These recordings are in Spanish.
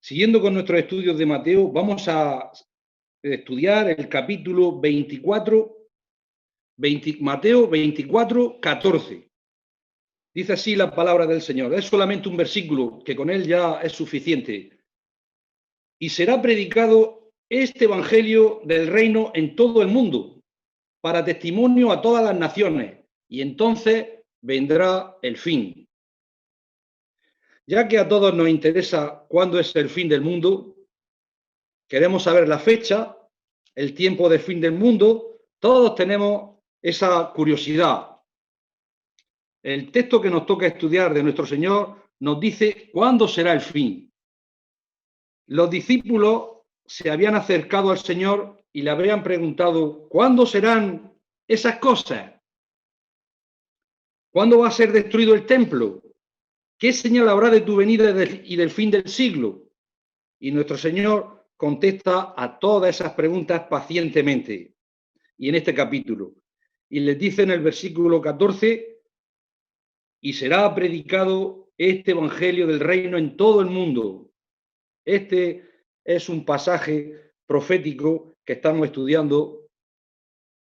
Siguiendo con nuestros estudios de Mateo, vamos a estudiar el capítulo 24, Mateo 24, 14. Dice así la palabra del Señor. Es solamente un versículo que con él ya es suficiente. Y será predicado este evangelio del reino en todo el mundo, para testimonio a todas las naciones, y entonces vendrá el fin. Ya que a todos nos interesa cuándo es el fin del mundo, queremos saber la fecha, el tiempo del fin del mundo, todos tenemos esa curiosidad. El texto que nos toca estudiar de nuestro Señor nos dice cuándo será el fin. Los discípulos se habían acercado al Señor y le habrían preguntado, ¿cuándo serán esas cosas? ¿Cuándo va a ser destruido el templo? ¿Qué señal habrá de tu venida y del fin del siglo? Y nuestro Señor contesta a todas esas preguntas pacientemente. Y en este capítulo. Y les dice en el versículo 14, y será predicado este evangelio del reino en todo el mundo. Este es un pasaje profético que estamos estudiando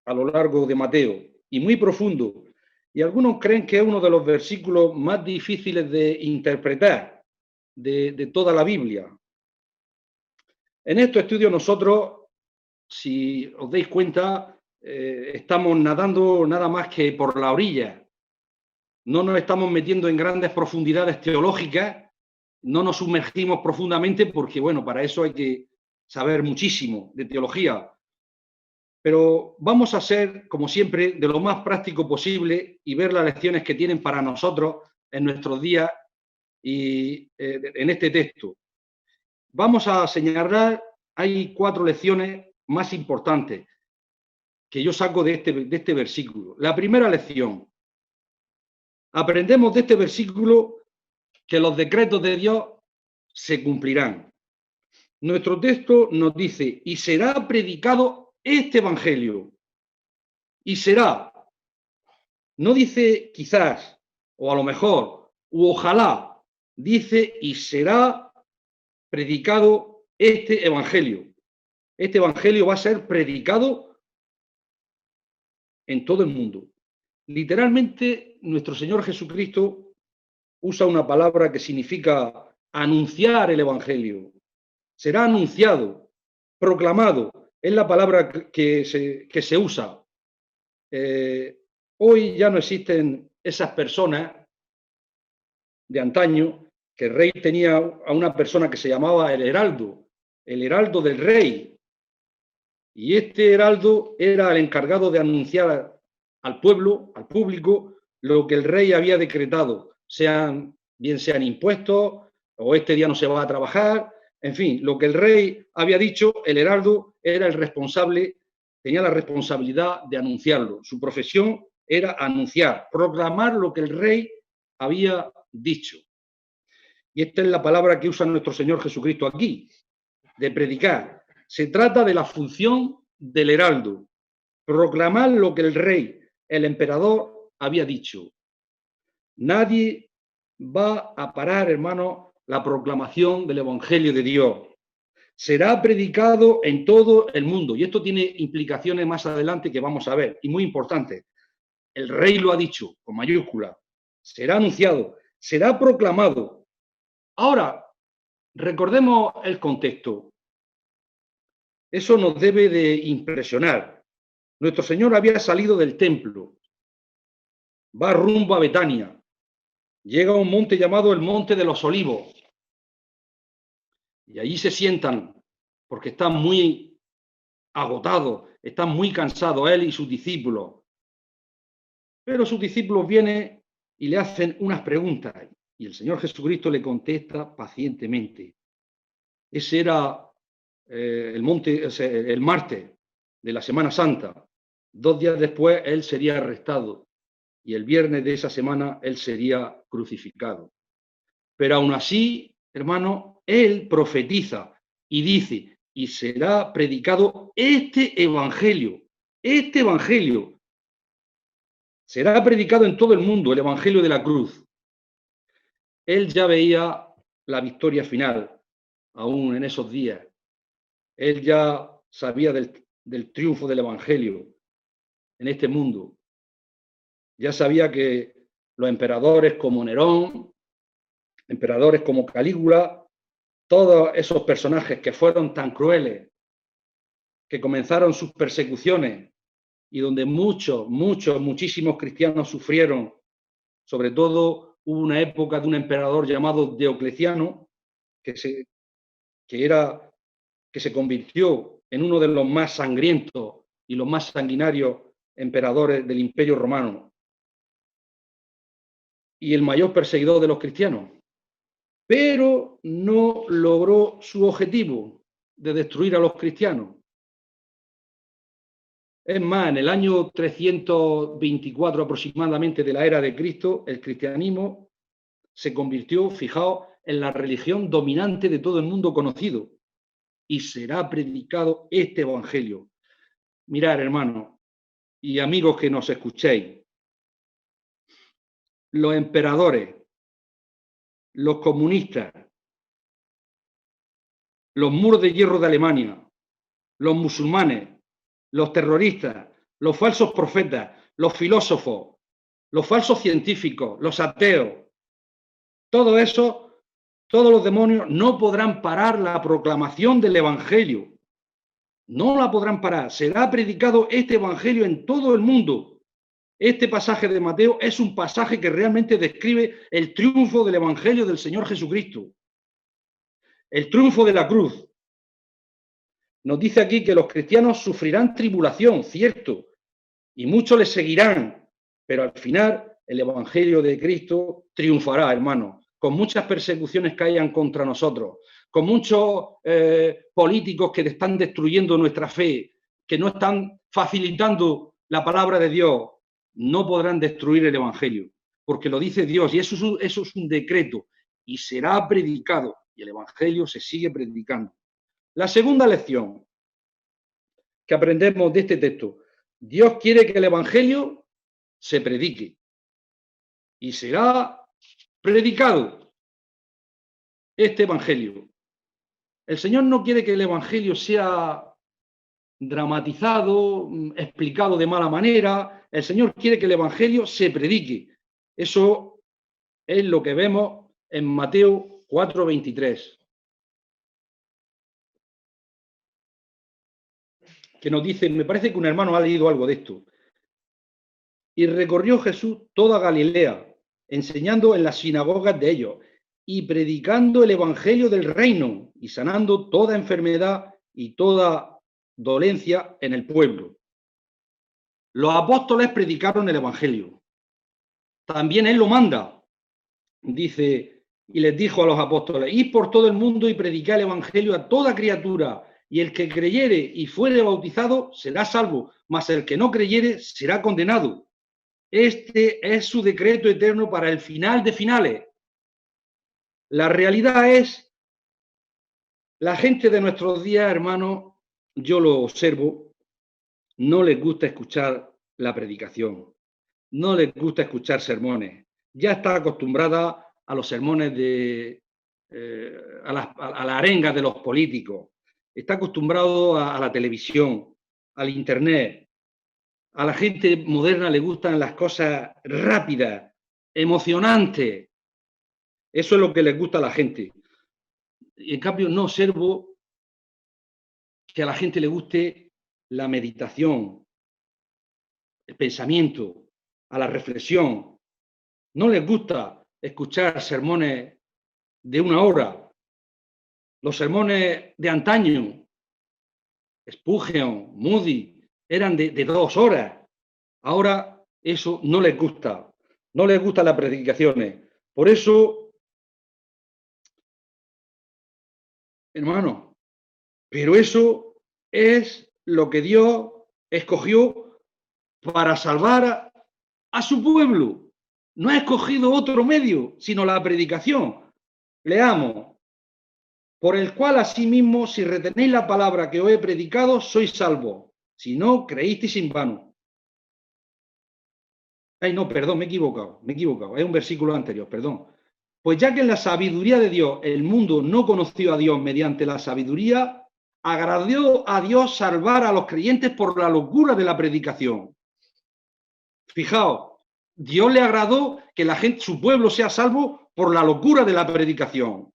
a lo largo de Mateo y muy profundo. Y algunos creen que es uno de los versículos más difíciles de interpretar de toda la Biblia. En estos estudios nosotros, si os dais cuenta, estamos nadando nada más que por la orilla. No nos estamos metiendo en grandes profundidades teológicas, no nos sumergimos profundamente porque, bueno, para eso hay que saber muchísimo de teología. Pero vamos a ser, como siempre, de lo más práctico posible y ver las lecciones que tienen para nosotros en nuestros días y en este texto. Vamos a señalar, hay 4 lecciones más importantes que yo saco de este versículo. La primera lección. Aprendemos de este versículo que los decretos de Dios se cumplirán. Nuestro texto nos dice, y será predicado este evangelio. Y será. No dice quizás, o a lo mejor, u ojalá. Dice, y será predicado este evangelio. Este evangelio va a ser predicado en todo el mundo. Literalmente, nuestro Señor Jesucristo usa una palabra que significa anunciar el evangelio. Será anunciado, proclamado, es la palabra que se usa. Hoy ya no existen esas personas de antaño, que el rey tenía a una persona que se llamaba el heraldo del rey. Y este heraldo era el encargado de anunciar al pueblo, al público, lo que el rey había decretado, bien sean impuestos, o este día no se va a trabajar, en fin, lo que el rey había dicho, el heraldo era el responsable, tenía la responsabilidad de anunciarlo. Su profesión era anunciar, proclamar lo que el rey había dicho. Y esta es la palabra que usa nuestro Señor Jesucristo aquí, de predicar. Se trata de la función del heraldo, proclamar lo que el rey, el emperador, había dicho. Nadie va a parar, hermano, la proclamación del Evangelio de Dios. Será predicado en todo el mundo. Y esto tiene implicaciones más adelante que vamos a ver, y muy importantes. El rey lo ha dicho, con mayúscula. Será anunciado, será proclamado. Ahora, recordemos el contexto. Eso nos debe de impresionar. Nuestro Señor había salido del templo, va rumbo a Betania, llega a un monte llamado el Monte de los Olivos, y allí se sientan porque están muy agotados, están muy cansados él y sus discípulos. Pero sus discípulos vienen y le hacen unas preguntas, y el Señor Jesucristo le contesta pacientemente. Ese era el martes de la Semana Santa. 2 días después él sería arrestado y el viernes de esa semana él sería crucificado. Pero aún así, hermano, él profetiza y dice, y será predicado este evangelio. Será predicado en todo el mundo, el evangelio de la cruz. Él ya veía la victoria final. aún en esos días. Él ya sabía del triunfo del Evangelio en este mundo. Ya sabía que los emperadores como Nerón, emperadores como Calígula, todos esos personajes que fueron tan crueles, que comenzaron sus persecuciones y donde muchísimos cristianos sufrieron. Sobre todo hubo una época de un emperador llamado Diocleciano que se convirtió en uno de los más sangrientos y los más sanguinarios emperadores del Imperio Romano y el mayor perseguidor de los cristianos. Pero no logró su objetivo de destruir a los cristianos. Es más, en el año 324 aproximadamente de la era de Cristo, el cristianismo se convirtió, fijaos, en la religión dominante de todo el mundo conocido y será predicado este evangelio. Mirad, hermanos y amigos que nos escuchéis, los emperadores, los comunistas, los muros de hierro de Alemania, los musulmanes, los terroristas, los falsos profetas, los filósofos, los falsos científicos, los ateos, todo eso, todos los demonios no podrán parar la proclamación del evangelio. No la podrán parar. Será predicado este evangelio en todo el mundo. Este pasaje de Mateo es un pasaje que realmente describe el triunfo del evangelio del Señor Jesucristo. El triunfo de la cruz. Nos dice aquí que los cristianos sufrirán tribulación, cierto, y muchos les seguirán, pero al final el evangelio de Cristo triunfará, hermanos, con muchas persecuciones que hayan contra nosotros, con muchos políticos que están destruyendo nuestra fe, que no están facilitando la palabra de Dios, no podrán destruir el evangelio, porque lo dice Dios y eso es un decreto y será predicado y el evangelio se sigue predicando. La segunda lección que aprendemos de este texto: Dios quiere que el evangelio se predique y será predicado este evangelio. El Señor no quiere que el evangelio sea dramatizado, explicado de mala manera. El Señor quiere que el evangelio se predique. Eso es lo que vemos en Mateo 4:23, que nos dice, me parece que un hermano ha leído algo de esto. Y recorrió Jesús toda Galilea, enseñando en las sinagogas de ellos y predicando el evangelio del reino y sanando toda enfermedad y toda dolencia en el pueblo. Los apóstoles predicaron el evangelio. También él lo manda. Dice, y les dijo a los apóstoles, id por todo el mundo y predicad el evangelio a toda criatura, y el que creyere y fuere bautizado será salvo, mas el que no creyere será condenado. Este es su decreto eterno para el final de finales. La realidad es, la gente de nuestros días, hermanos, yo lo observo, no les gusta escuchar la predicación, no les gusta escuchar sermones. Ya está acostumbrada a los sermones a la arenga de los políticos. Está acostumbrado a la televisión, al internet. A la gente moderna le gustan las cosas rápidas, emocionantes. Eso es lo que les gusta a la gente. Y en cambio no observo que a la gente le guste la meditación, el pensamiento, a la reflexión. No les gusta escuchar sermones de 1 hora. Los sermones de antaño, Spurgeon, Moody, eran de 2 horas. Ahora eso no les gusta. No les gustan las predicaciones. Por eso, hermano, pero eso es lo que Dios escogió para salvar a su pueblo. No ha escogido otro medio, sino la predicación. Leamos. Por el cual asimismo, si retenéis la palabra que os he predicado, sois salvos. Si no, creísteis en vano. Ay, no, perdón, me he equivocado. Es un versículo anterior, perdón. Pues ya que en la sabiduría de Dios el mundo no conoció a Dios mediante la sabiduría, agradó a Dios salvar a los creyentes por la locura de la predicación. Fijaos, Dios le agradó que la gente, su pueblo, sea salvo por la locura de la predicación.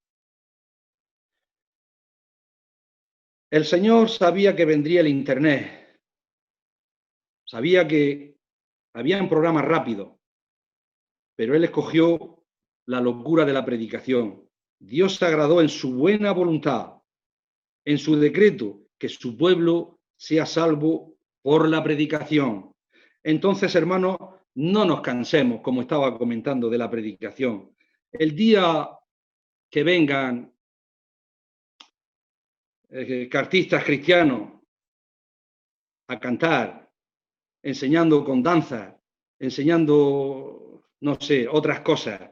El Señor sabía que vendría el Internet, sabía que había un programa rápido, pero Él escogió la locura de la predicación. Dios se agradó en su buena voluntad, en su decreto, que su pueblo sea salvo por la predicación. Entonces, hermanos, no nos cansemos, como estaba comentando, de la predicación. El día que vengan artistas cristianos a cantar, enseñando con danza, enseñando, no sé, otras cosas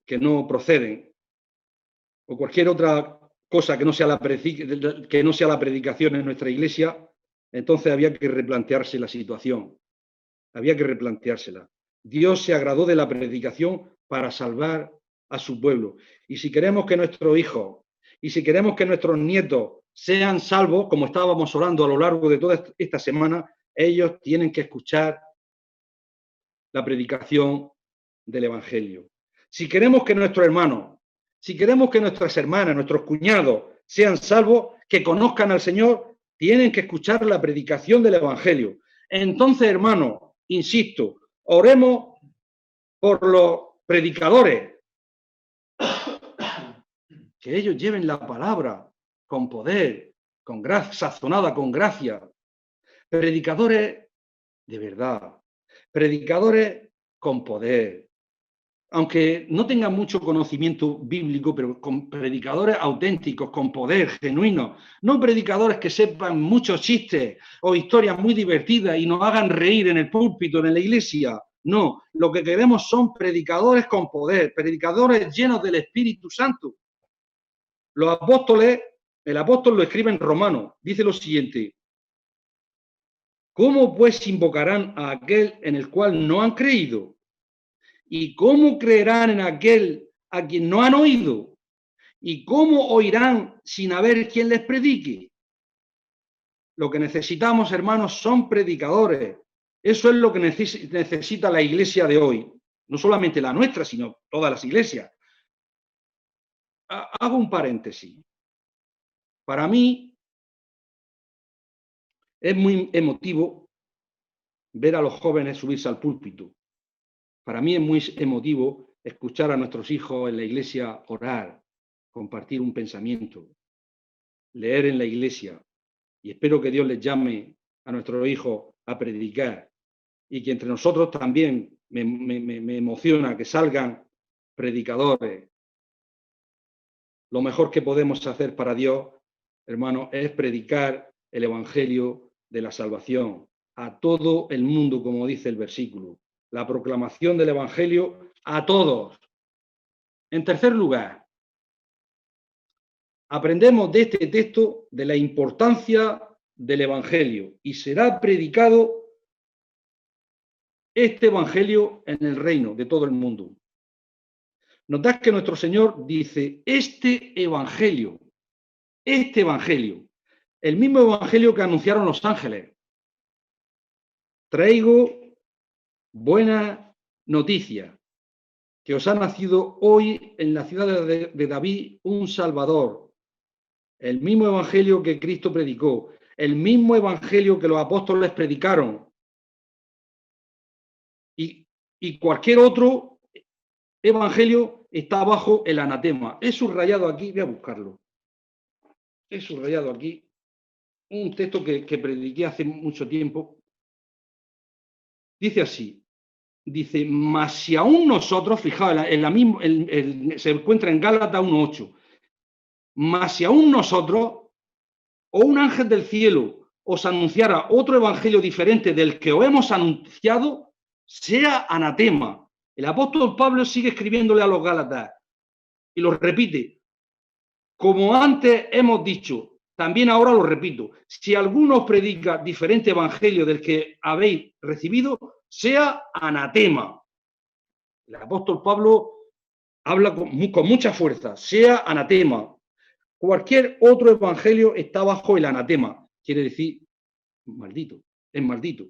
que no proceden, o cualquier otra cosa que no sea la predicación en nuestra iglesia, entonces había que replantearse la situación. Había que replanteársela. Dios se agradó de la predicación para salvar a su pueblo. Y si queremos que nuestros hijos y si queremos que nuestros nietos sean salvos, como estábamos orando a lo largo de toda esta semana, ellos tienen que escuchar la predicación del Evangelio. Si queremos que nuestros hermanos, si queremos que nuestras hermanas, nuestros cuñados sean salvos, que conozcan al Señor, tienen que escuchar la predicación del Evangelio. Entonces, hermanos, insisto, oremos por los predicadores, que ellos lleven la palabra con poder, con gracia, sazonada con gracia. Predicadores de verdad, predicadores con poder, aunque no tengan mucho conocimiento bíblico, pero con predicadores auténticos, con poder, genuino, no predicadores que sepan muchos chistes o historias muy divertidas y nos hagan reír en el púlpito, en la iglesia. No, lo que queremos son predicadores con poder, predicadores llenos del Espíritu Santo. Los apóstoles, el apóstol lo escribe en Romanos, dice lo siguiente: ¿cómo pues invocarán a aquel en el cual no han creído? ¿Y cómo creerán en aquel a quien no han oído? ¿Y cómo oirán sin haber quien les predique? Lo que necesitamos, hermanos, son predicadores. Eso es lo que necesita la iglesia de hoy. No solamente la nuestra, sino todas las iglesias. Hago un paréntesis. Para mí es muy emotivo ver a los jóvenes subirse al púlpito. Para mí es muy emotivo escuchar a nuestros hijos en la iglesia orar, compartir un pensamiento, leer en la iglesia, y espero que Dios les llame a nuestros hijos a predicar y que entre nosotros también me emociona que salgan predicadores. Lo mejor que podemos hacer para Dios, hermanos, es predicar el evangelio de la salvación a todo el mundo, como dice el versículo. La proclamación del evangelio a todos. En tercer lugar, aprendemos de este texto de la importancia del evangelio y será predicado este evangelio en el reino de todo el mundo. Notad que nuestro Señor dice este evangelio, el mismo evangelio que anunciaron los ángeles. Traigo buena noticia, que os ha nacido hoy en la ciudad de David un Salvador. El mismo evangelio que Cristo predicó, el mismo evangelio que los apóstoles predicaron. Y cualquier otro evangelio está bajo el anatema. He subrayado aquí, voy a buscarlo. He subrayado aquí un texto que prediqué hace mucho tiempo. Dice así, dice, mas si aún nosotros, fijaos, se encuentra en Gálatas 1:8, mas si aún nosotros o un ángel del cielo os anunciara otro evangelio diferente del que os hemos anunciado, sea anatema. El apóstol Pablo sigue escribiéndole a los Gálatas y lo repite. Como antes hemos dicho, también ahora lo repito, si alguno os predica diferente evangelio del que habéis recibido, sea anatema. El apóstol Pablo habla con mucha fuerza, sea anatema. Cualquier otro evangelio está bajo el anatema, quiere decir maldito, es maldito.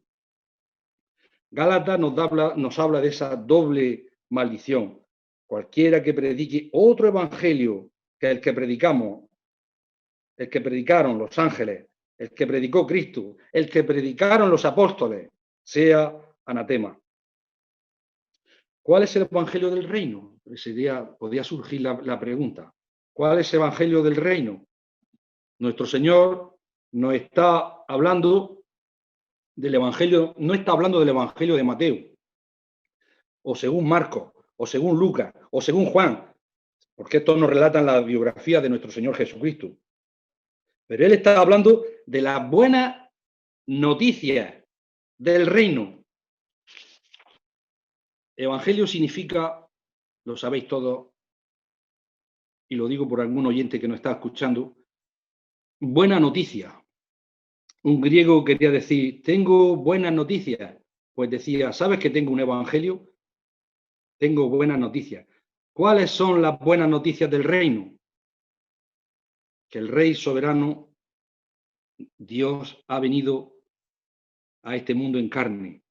Gálatas nos habla de esa doble maldición. Cualquiera que predique otro evangelio que el que predicamos, el que predicaron los ángeles, el que predicó Cristo, el que predicaron los apóstoles, sea anatema. ¿Cuál es el evangelio del reino? Podría surgir la pregunta. ¿Cuál es el evangelio del reino? Nuestro Señor nos está hablando del evangelio, no está hablando del evangelio de Mateo, o según Marcos, o según Lucas, o según Juan, porque estos nos relatan la biografía de nuestro Señor Jesucristo. Pero él está hablando de las buenas noticias del reino. Evangelio significa, lo sabéis todos, y lo digo por algún oyente que nos está escuchando, buena noticia. Un griego quería decir, tengo buenas noticias. Pues decía, ¿sabes que tengo un evangelio? Tengo buenas noticias. ¿Cuáles son las buenas noticias del reino? Que el Rey soberano, Dios, ha venido a este mundo en carne.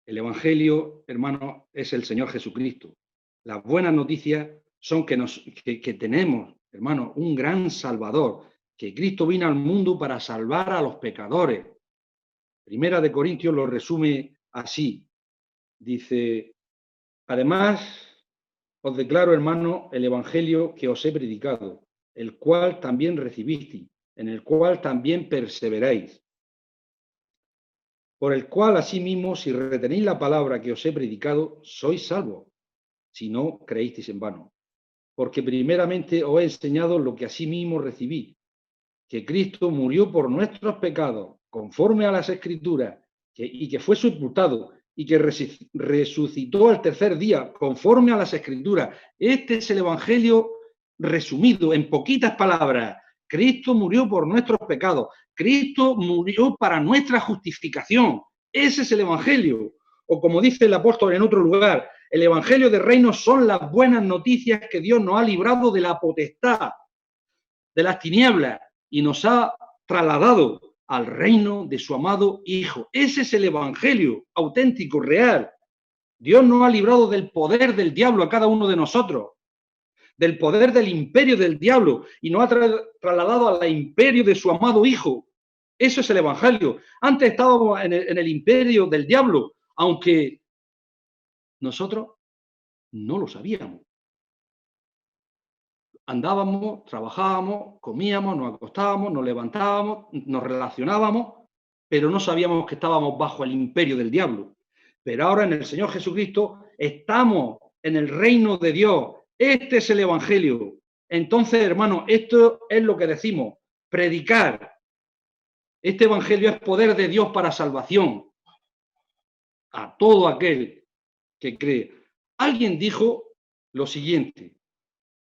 El evangelio, hermano, es el Señor Jesucristo. Las buenas noticias son que tenemos, hermano, un gran Salvador, que Cristo vino al mundo para salvar a los pecadores. Primera de Corintios lo resume así. Dice, además, os declaro, hermano, el evangelio que os he predicado, el cual también recibisteis, en el cual también perseveráis, por el cual asimismo, si retenéis la palabra que os he predicado, sois salvos, si no creísteis en vano. Porque primeramente os he enseñado lo que asimismo recibí, que Cristo murió por nuestros pecados, conforme a las Escrituras, y que fue sepultado, y que resucitó al tercer día, conforme a las Escrituras. Este es el Evangelio resumido en poquitas palabras. Cristo murió por nuestros pecados. Cristo murió para nuestra justificación. Ese es el Evangelio. O como dice el apóstol en otro lugar, el Evangelio de reino son las buenas noticias que Dios nos ha librado de la potestad, de las tinieblas, y nos ha trasladado al reino de su amado Hijo. Ese es el Evangelio auténtico, real. Dios nos ha librado del poder del diablo a cada uno de nosotros, del poder del imperio del diablo, y nos ha trasladado al imperio de su amado Hijo. Eso es el Evangelio. Antes estábamos en el imperio del diablo, aunque nosotros no lo sabíamos. Andábamos, trabajábamos, comíamos, nos acostábamos, nos levantábamos, nos relacionábamos, pero no sabíamos que estábamos bajo el imperio del diablo. Pero ahora en el Señor Jesucristo estamos en el reino de Dios. Este es el Evangelio. Entonces, hermano, esto es lo que decimos, predicar. Este Evangelio es poder de Dios para salvación a todo aquel que cree. Alguien dijo lo siguiente: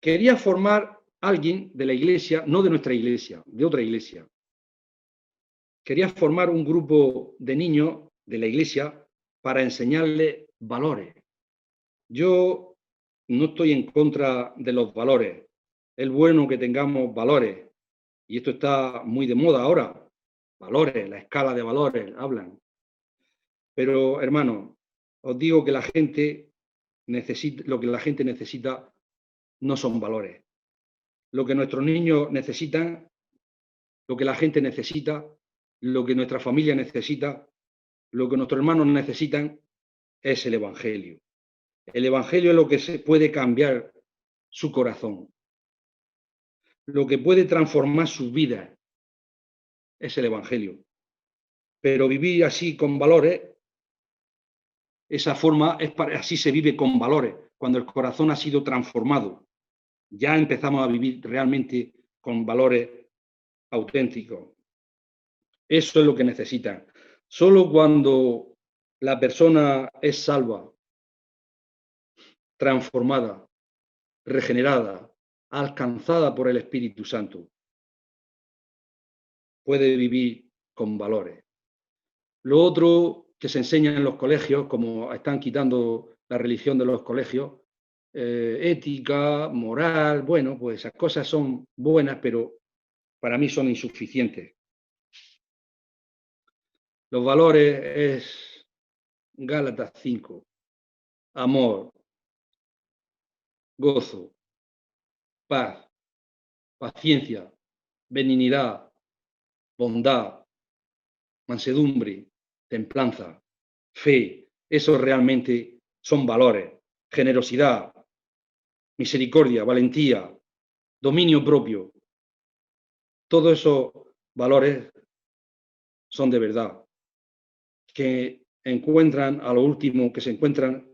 quería formar alguien de la iglesia, no de nuestra iglesia, de otra iglesia. Quería formar un grupo de niños de la iglesia para enseñarles valores. Yo no estoy en contra de los valores. Es bueno que tengamos valores. Y esto está muy de moda ahora. Valores, la escala de valores, hablan. Pero, hermano, os digo que la gente necesita, lo que la gente necesita no son valores. Lo que nuestros niños necesitan, lo que la gente necesita, lo que nuestra familia necesita, lo que nuestros hermanos necesitan, es el Evangelio. El Evangelio es lo que se puede cambiar su corazón. Lo que puede transformar su vida es el Evangelio. Pero vivir así con valores, esa forma, así se vive con valores, cuando el corazón ha sido transformado. Ya empezamos a vivir realmente con valores auténticos. Eso es lo que necesitan. Solo cuando la persona es salva, transformada, regenerada, alcanzada por el Espíritu Santo, puede vivir con valores. Lo otro que se enseña en los colegios, como están quitando la religión de los colegios, ética, moral. Bueno, pues esas cosas son buenas, pero para mí son insuficientes. Los valores es Gálatas 5, amor, gozo, paz, paciencia, benignidad, bondad, mansedumbre, templanza, fe. Esos realmente son valores. Generosidad, misericordia, valentía, dominio propio. Todos esos valores son de verdad, que encuentran a lo último, que se encuentran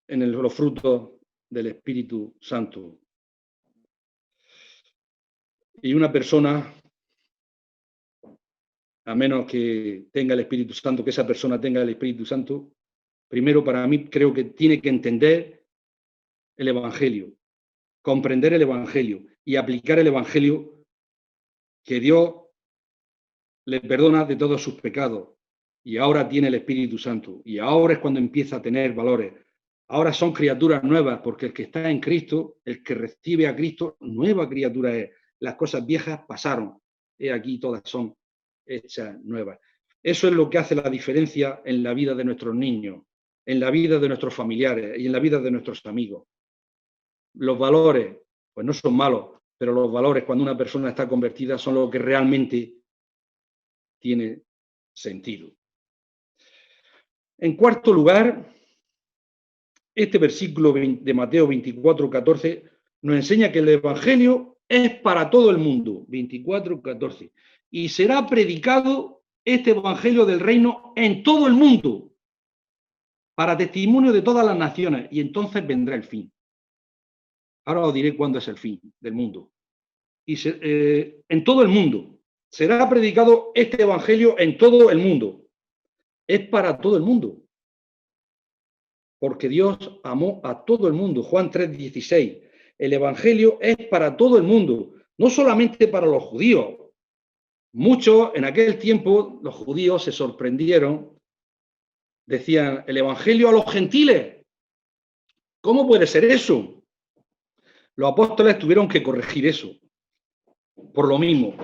en los frutos del Espíritu Santo. Y una persona, a menos que tenga el Espíritu Santo, que esa persona tenga el Espíritu Santo, primero para mí creo que tiene que entender el Evangelio, comprender el Evangelio y aplicar el Evangelio, que Dios le perdona de todos sus pecados y ahora tiene el Espíritu Santo y ahora es cuando empieza a tener valores. Ahora son criaturas nuevas, porque el que está en Cristo, el que recibe a Cristo, nueva criatura es. Las cosas viejas pasaron, y aquí todas son hechas nuevas. Eso es lo que hace la diferencia en la vida de nuestros niños, en la vida de nuestros familiares y en la vida de nuestros amigos. Los valores, pues no son malos, pero los valores cuando una persona está convertida son lo que realmente tiene sentido. En cuarto lugar, este versículo de Mateo 24, 14 nos enseña que el Evangelio es para todo el mundo. 24, 14. Y será predicado este Evangelio del reino en todo el mundo, para testimonio de todas las naciones, y entonces vendrá el fin. Ahora os diré cuándo es el fin del mundo. Y en todo el mundo. Será predicado este Evangelio en todo el mundo. Es para todo el mundo. Porque Dios amó a todo el mundo. Juan 3:16. El Evangelio es para todo el mundo, no solamente para los judíos. Muchos en aquel tiempo, los judíos se sorprendieron, decían, el Evangelio a los gentiles. ¿Cómo puede ser eso? Los apóstoles tuvieron que corregir eso. Por lo mismo,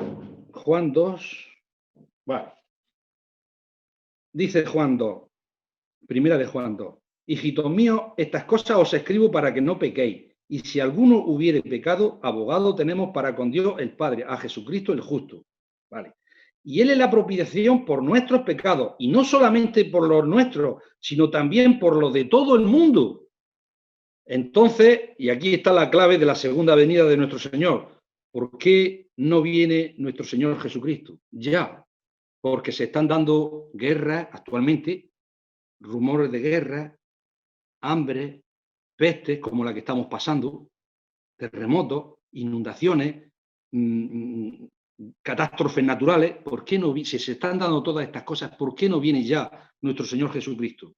Juan 2, bueno, dice Juan 2, primera de Juan 2. Hijitos míos, estas cosas os escribo para que no pequéis. Y si alguno hubiere pecado, abogado tenemos para con Dios el Padre, a Jesucristo el justo. Vale. Y Él es la propiciación por nuestros pecados, y no solamente por los nuestros, sino también por los de todo el mundo. Entonces, y aquí está la clave de la segunda venida de nuestro Señor, ¿por qué no viene nuestro Señor Jesucristo? Ya, porque se están dando guerras actualmente, rumores de guerra, hambre, pestes como la que estamos pasando, terremotos, inundaciones, catástrofes naturales. ¿Por qué no, si se están dando todas estas cosas, por qué no viene ya nuestro Señor Jesucristo?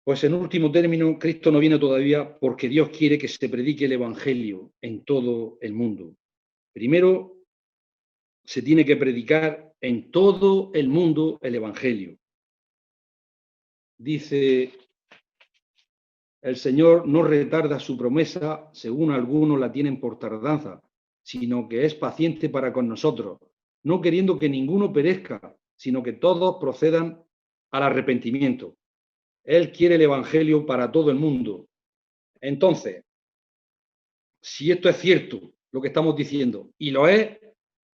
Pues en último término, Cristo no viene todavía porque Dios quiere que se predique el Evangelio en todo el mundo. Primero, se tiene que predicar en todo el mundo el Evangelio. Dice, el Señor no retarda su promesa, según algunos la tienen por tardanza, sino que es paciente para con nosotros, no queriendo que ninguno perezca, sino que todos procedan al arrepentimiento. Él quiere el Evangelio para todo el mundo. Entonces, si esto es cierto, lo que estamos diciendo, y lo es,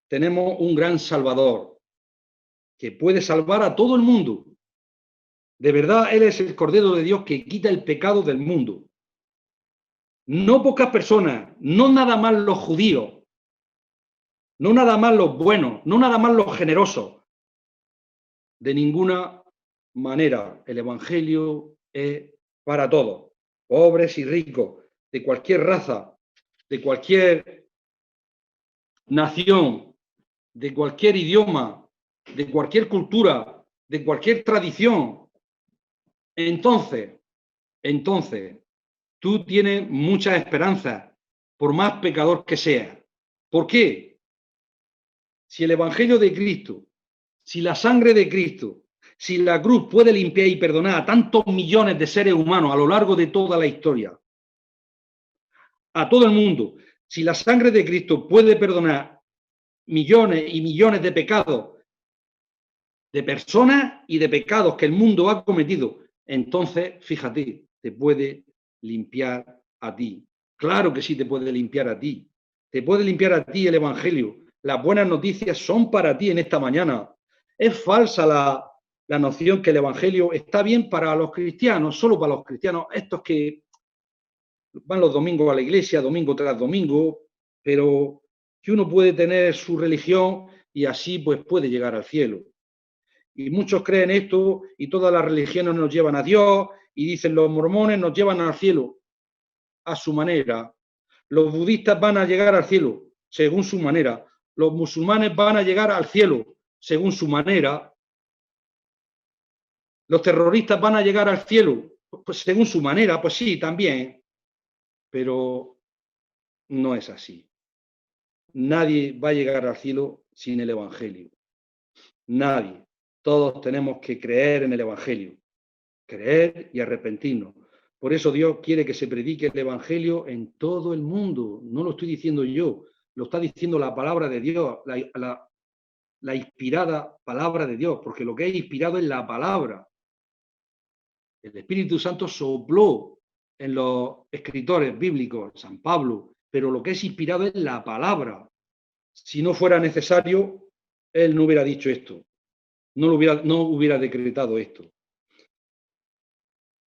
tenemos un gran Salvador que puede salvar a todo el mundo. De verdad, Él es el Cordero de Dios que quita el pecado del mundo. No pocas personas, no nada más los judíos, no nada más los buenos, no nada más los generosos. De ninguna manera el Evangelio es para todos, pobres y ricos, de cualquier raza, de cualquier nación, de cualquier idioma, de cualquier cultura, de cualquier tradición. Entonces, tú tienes muchas esperanzas, por más pecador que seas. ¿Por qué? Si el Evangelio de Cristo, si la sangre de Cristo, Si la cruz puede limpiar y perdonar a tantos millones de seres humanos a lo largo de toda la historia, a todo el mundo, si la sangre de Cristo puede perdonar millones y millones de pecados de personas y de pecados que el mundo ha cometido, entonces, fíjate, te puede limpiar a ti. Claro que sí te puede limpiar a ti. Te puede limpiar a ti el Evangelio. Las buenas noticias son para ti en esta mañana. Es falsa la noción que el Evangelio está bien para los cristianos, solo para los cristianos, estos que van los domingos a la iglesia, domingo tras domingo, pero que uno puede tener su religión y así pues puede llegar al cielo. Y muchos creen esto y todas las religiones nos llevan a Dios y dicen los mormones nos llevan al cielo a su manera. Los budistas van a llegar al cielo según su manera. Los musulmanes van a llegar al cielo según su manera. Los terroristas van a llegar al cielo pues según su manera. Pues sí, también. Pero no es así. Nadie va a llegar al cielo sin el Evangelio. Nadie. Todos tenemos que creer en el Evangelio. Creer y arrepentirnos. Por eso Dios quiere que se predique el Evangelio en todo el mundo. No lo estoy diciendo yo, lo está diciendo la palabra de Dios, la inspirada palabra de Dios, porque lo que es inspirado es la palabra. El Espíritu Santo sopló en los escritores bíblicos, San Pablo, pero lo que es inspirado es la palabra. Si no fuera necesario, él no hubiera dicho esto, no hubiera decretado esto.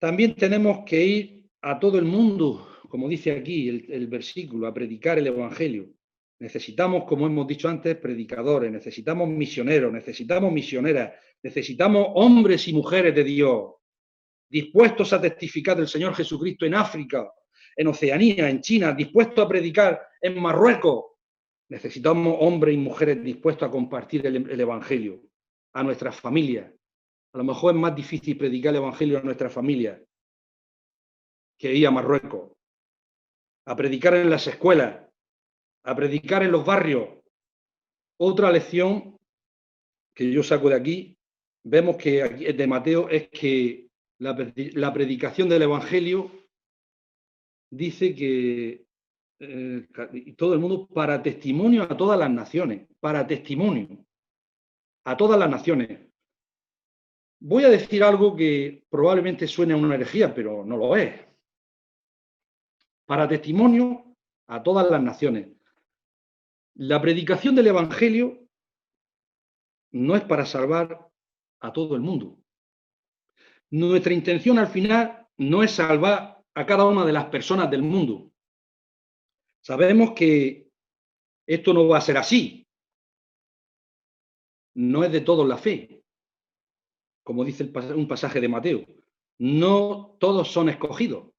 También tenemos que ir a todo el mundo, como dice aquí el versículo, a predicar el Evangelio. Necesitamos, como hemos dicho antes, predicadores, necesitamos misioneros, necesitamos misioneras, necesitamos hombres y mujeres de Dios, dispuestos a testificar del Señor Jesucristo en África, en Oceanía, en China, dispuestos a predicar en Marruecos. Necesitamos hombres y mujeres dispuestos a compartir el Evangelio a nuestras familias. A lo mejor es más difícil predicar el Evangelio a nuestras familias que ir a Marruecos, a predicar en las escuelas, a predicar en los barrios. Otra lección que yo saco de aquí, vemos que aquí, de Mateo, es que la predicación del Evangelio dice que todo el mundo para testimonio a todas las naciones, para testimonio a todas las naciones. Voy a decir algo que probablemente suene a una herejía, pero no lo es. Para testimonio a todas las naciones. La predicación del Evangelio no es para salvar a todo el mundo. Nuestra intención al final no es salvar a cada una de las personas del mundo. Sabemos que esto no va a ser así. No es de todos la fe, como dice un pasaje de Mateo. No todos son escogidos.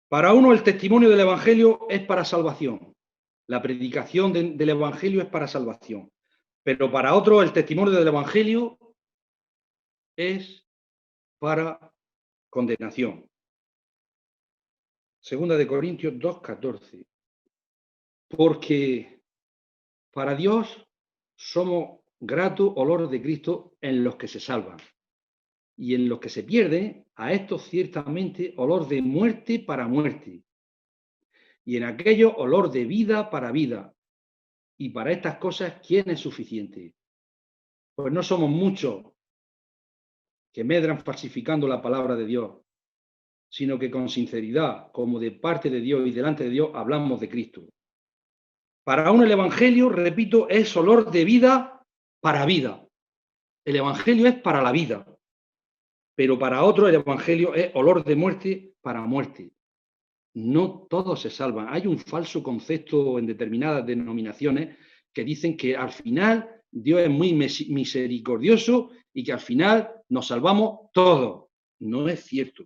Para uno el testimonio del Evangelio es para salvación. La predicación del Evangelio es para salvación. Pero para otro el testimonio del Evangelio es para condenación. Segunda de Corintios 2:14. Porque para Dios somos grato olor de Cristo en los que se salvan. Y en los que se pierden, a estos ciertamente olor de muerte para muerte. Y en aquello olor de vida para vida. Y para estas cosas, ¿quién es suficiente? Pues no somos muchos que medran falsificando la palabra de Dios, sino que con sinceridad, como de parte de Dios y delante de Dios, hablamos de Cristo. Para uno el Evangelio, repito, es olor de vida para vida. El Evangelio es para la vida, pero para otro el Evangelio es olor de muerte para muerte. No todos se salvan. Hay un falso concepto en determinadas denominaciones que dicen que al final Dios es muy misericordioso y que al final nos salvamos todos. No es cierto.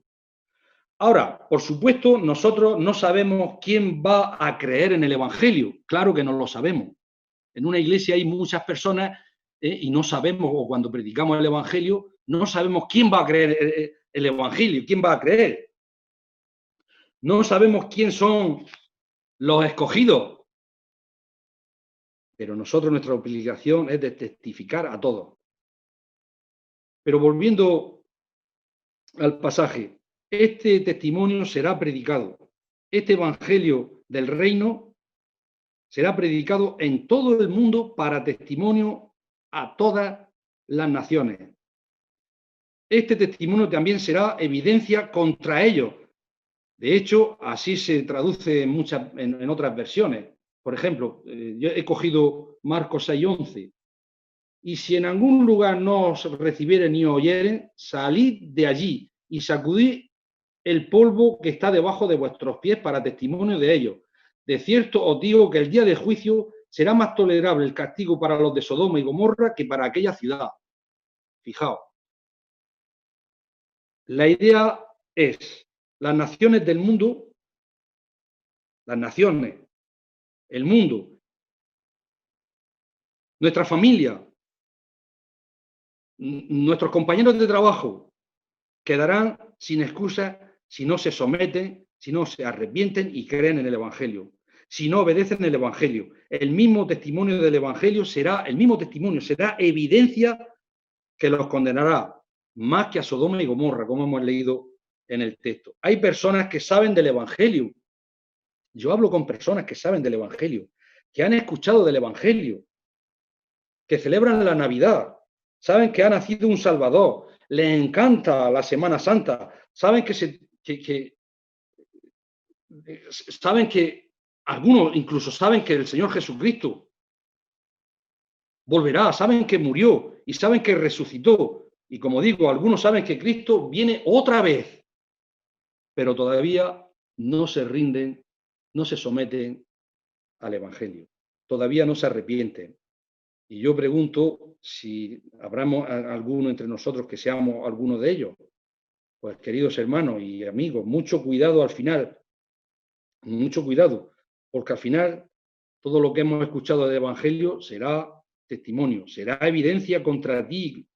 Ahora, por supuesto, nosotros no sabemos quién va a creer en el Evangelio. Claro que no lo sabemos. En una iglesia hay muchas personas y no sabemos, o cuando predicamos el Evangelio, no sabemos quién va a creer el Evangelio, quién va a creer. No sabemos quién son los escogidos. Pero nosotros, nuestra obligación es de testificar a todos. Pero volviendo al pasaje, este testimonio será predicado, este evangelio del reino será predicado en todo el mundo para testimonio a todas las naciones. Este testimonio también será evidencia contra ellos. De hecho, así se traduce en otras versiones. Por ejemplo, yo he cogido Marcos 6:11. Y si en algún lugar no os recibieren ni oyeren, salid de allí y sacudid el polvo que está debajo de vuestros pies para testimonio de ello. De cierto os digo que el día de juicio será más tolerable el castigo para los de Sodoma y Gomorra que para aquella ciudad. Fijaos, la idea es, las naciones del mundo, las naciones, el mundo, nuestra familia, nuestros compañeros de trabajo, quedarán sin excusa si no se someten, si no se arrepienten y creen en el Evangelio, si no obedecen el Evangelio. El mismo testimonio del Evangelio será evidencia que los condenará más que a Sodoma y Gomorra, como hemos leído en el texto. Hay personas que saben del Evangelio. Yo hablo con personas que saben del Evangelio, que han escuchado del Evangelio, que celebran la Navidad, saben que ha nacido un Salvador, les encanta la Semana Santa, saben saben que algunos incluso saben que el Señor Jesucristo volverá, saben que murió y saben que resucitó. Y como digo, algunos saben que Cristo viene otra vez, pero todavía no se rinden, no se someten al Evangelio, todavía no se arrepienten. Y yo pregunto si habrá alguno entre nosotros que seamos alguno de ellos. Pues queridos hermanos y amigos, mucho cuidado al final, mucho cuidado, porque al final todo lo que hemos escuchado del Evangelio será testimonio, será evidencia contra ti.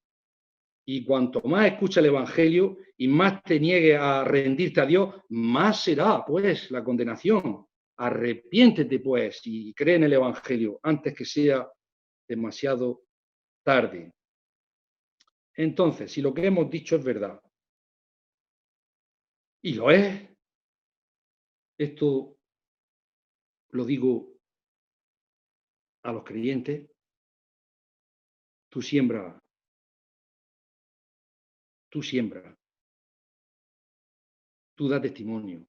Y cuanto más escucha el Evangelio y más te niegue a rendirte a Dios, más será pues la condenación. Arrepiéntete pues y cree en el Evangelio antes que sea demasiado tarde. Entonces, si lo que hemos dicho es verdad, y lo es, esto lo digo a los creyentes, tú siembra, tú da testimonio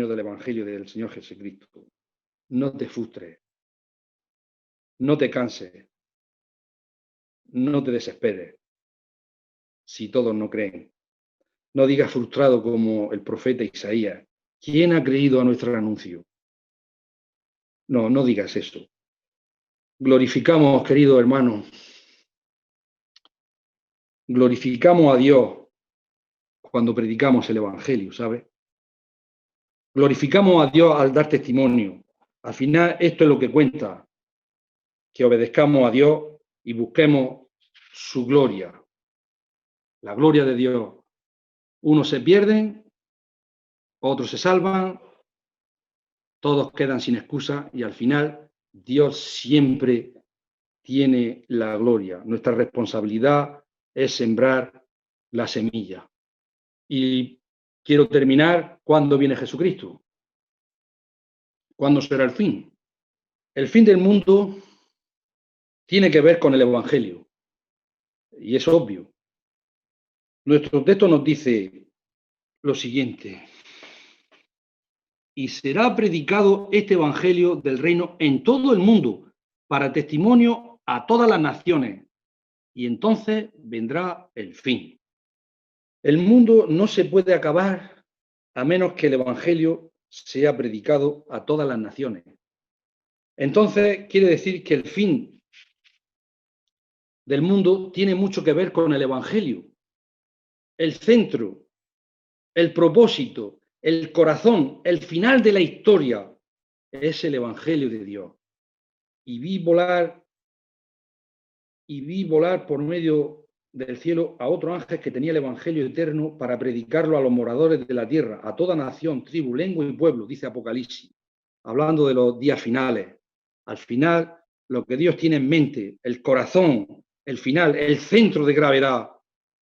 del Evangelio del Señor Jesucristo. No te frustres, no te canses, no te desesperes si todos no creen. No digas frustrado como el profeta Isaías. ¿Quién ha creído a nuestro anuncio? No, no digas eso. Glorificamos, querido hermano, glorificamos a Dios cuando predicamos el Evangelio, ¿sabes? Glorificamos a Dios al dar testimonio. Al final, esto es lo que cuenta, que obedezcamos a Dios y busquemos su gloria, la gloria de Dios. Unos se pierden, otros se salvan, todos quedan sin excusa y al final Dios siempre tiene la gloria. Nuestra responsabilidad es sembrar la semilla. Y quiero terminar, ¿cuándo viene Jesucristo? ¿Cuándo será el fin? El fin del mundo tiene que ver con el Evangelio. Y es obvio. Nuestro texto nos dice lo siguiente: y será predicado este Evangelio del reino en todo el mundo para testimonio a todas las naciones, y entonces vendrá el fin. El mundo no se puede acabar a menos que el Evangelio sea predicado a todas las naciones. Entonces quiere decir que el fin del mundo tiene mucho que ver con el Evangelio. El centro, el propósito, el corazón, el final de la historia es el Evangelio de Dios. Y vi volar por medio del cielo a otro ángel que tenía el Evangelio eterno para predicarlo a los moradores de la tierra, a toda nación, tribu, lengua y pueblo, dice Apocalipsis, hablando de los días finales. Al final, lo que Dios tiene en mente, el corazón el final, el centro de gravedad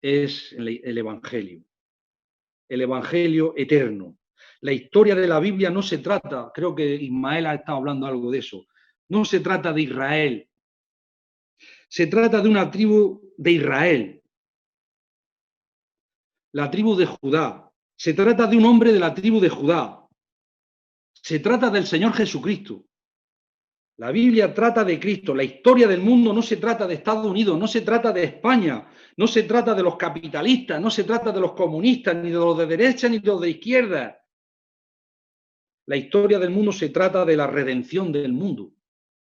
es el Evangelio eterno. La historia de la Biblia no se trata, creo que Ismael ha estado hablando algo de eso, no se trata de Israel, se trata de una tribu de Israel, la tribu de Judá, se trata de un hombre de la tribu de Judá, se trata del Señor Jesucristo. La Biblia trata de Cristo, la historia del mundo no se trata de Estados Unidos, no se trata de España, no se trata de los capitalistas, no se trata de los comunistas, ni de los de derecha, ni de los de izquierda. La historia del mundo se trata de la redención del mundo.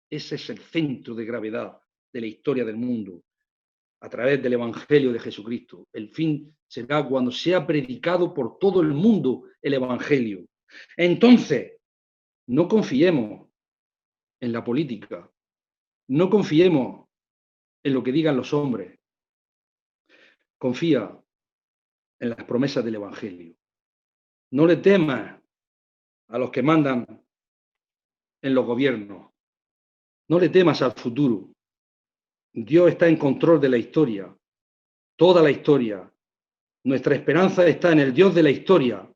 Ese es el centro de gravedad de la historia del mundo, a través del Evangelio de Jesucristo. El fin será cuando sea predicado por todo el mundo el Evangelio. Entonces, no confiemos en la política, no confiemos en lo que digan los hombres. Confía en las promesas del Evangelio. No le temas a los que mandan en los gobiernos. No le temas al futuro. Dios está en control de la historia, toda la historia. Nuestra esperanza está en el Dios de la historia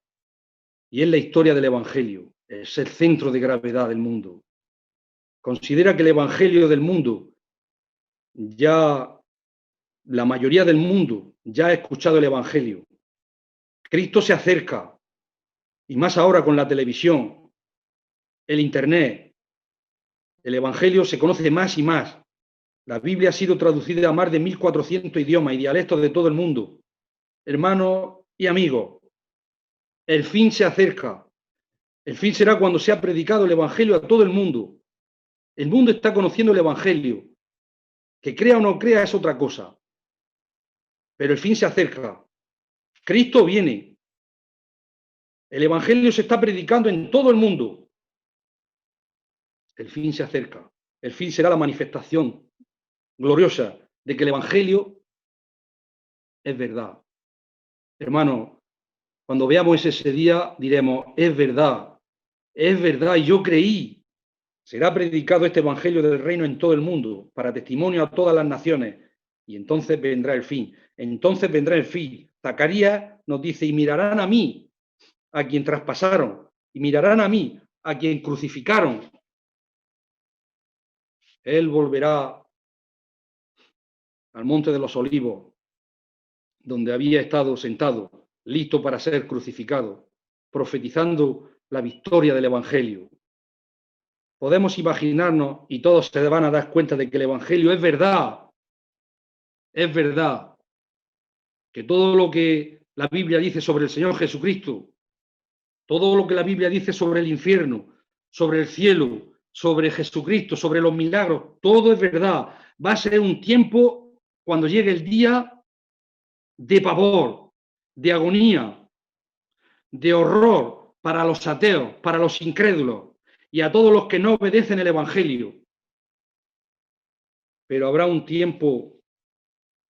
y en la historia del Evangelio. Es el centro de gravedad del mundo. Considera que el Evangelio del mundo, ya la mayoría del mundo ya ha escuchado el Evangelio. Cristo se acerca, y más ahora con la televisión, el Internet. El Evangelio se conoce más y más. La Biblia ha sido traducida a más de 1.400 idiomas y dialectos de todo el mundo. Hermanos y amigos, el fin se acerca. El fin será cuando sea predicado el Evangelio a todo el mundo. El mundo está conociendo el Evangelio. Que crea o no crea es otra cosa. Pero el fin se acerca. Cristo viene. El Evangelio se está predicando en todo el mundo. El fin se acerca. El fin será la manifestación gloriosa de que el Evangelio es verdad. Hermano, cuando veamos ese día diremos, es verdad, y yo creí. Será predicado este Evangelio del Reino en todo el mundo, para testimonio a todas las naciones, y entonces vendrá el fin. Entonces vendrá el fin. Zacarías nos dice, y mirarán a mí, a quien traspasaron, y mirarán a mí, a quien crucificaron. Él volverá al monte de los olivos, donde había estado sentado, listo para ser crucificado, profetizando la victoria del Evangelio. Podemos imaginarnos, y todos se van a dar cuenta de que el Evangelio es verdad, que todo lo que la Biblia dice sobre el Señor Jesucristo, todo lo que la Biblia dice sobre el infierno, sobre el cielo, sobre Jesucristo, sobre los milagros, todo es verdad. Va a ser un tiempo, cuando llegue el día, de pavor, de agonía, de horror para los ateos, para los incrédulos y a todos los que no obedecen el Evangelio. Pero habrá un tiempo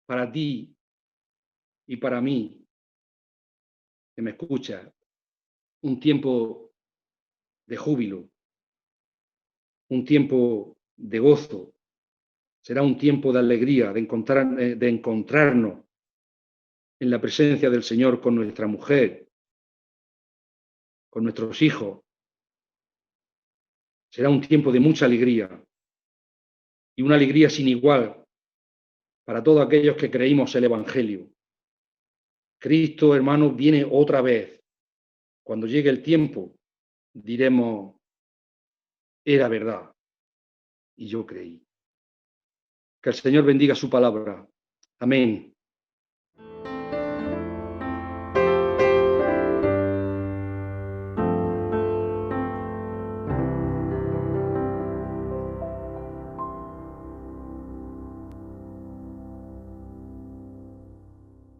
para ti y para mí, que me escucha, un tiempo de júbilo, un tiempo de gozo, será un tiempo de alegría, de encontrarnos en la presencia del Señor con nuestra mujer, con nuestros hijos. Será un tiempo de mucha alegría y una alegría sin igual para todos aquellos que creímos el Evangelio. Cristo, hermanos, viene otra vez. Cuando llegue el tiempo, diremos, era verdad, y yo creí. Que el Señor bendiga su palabra. Amén.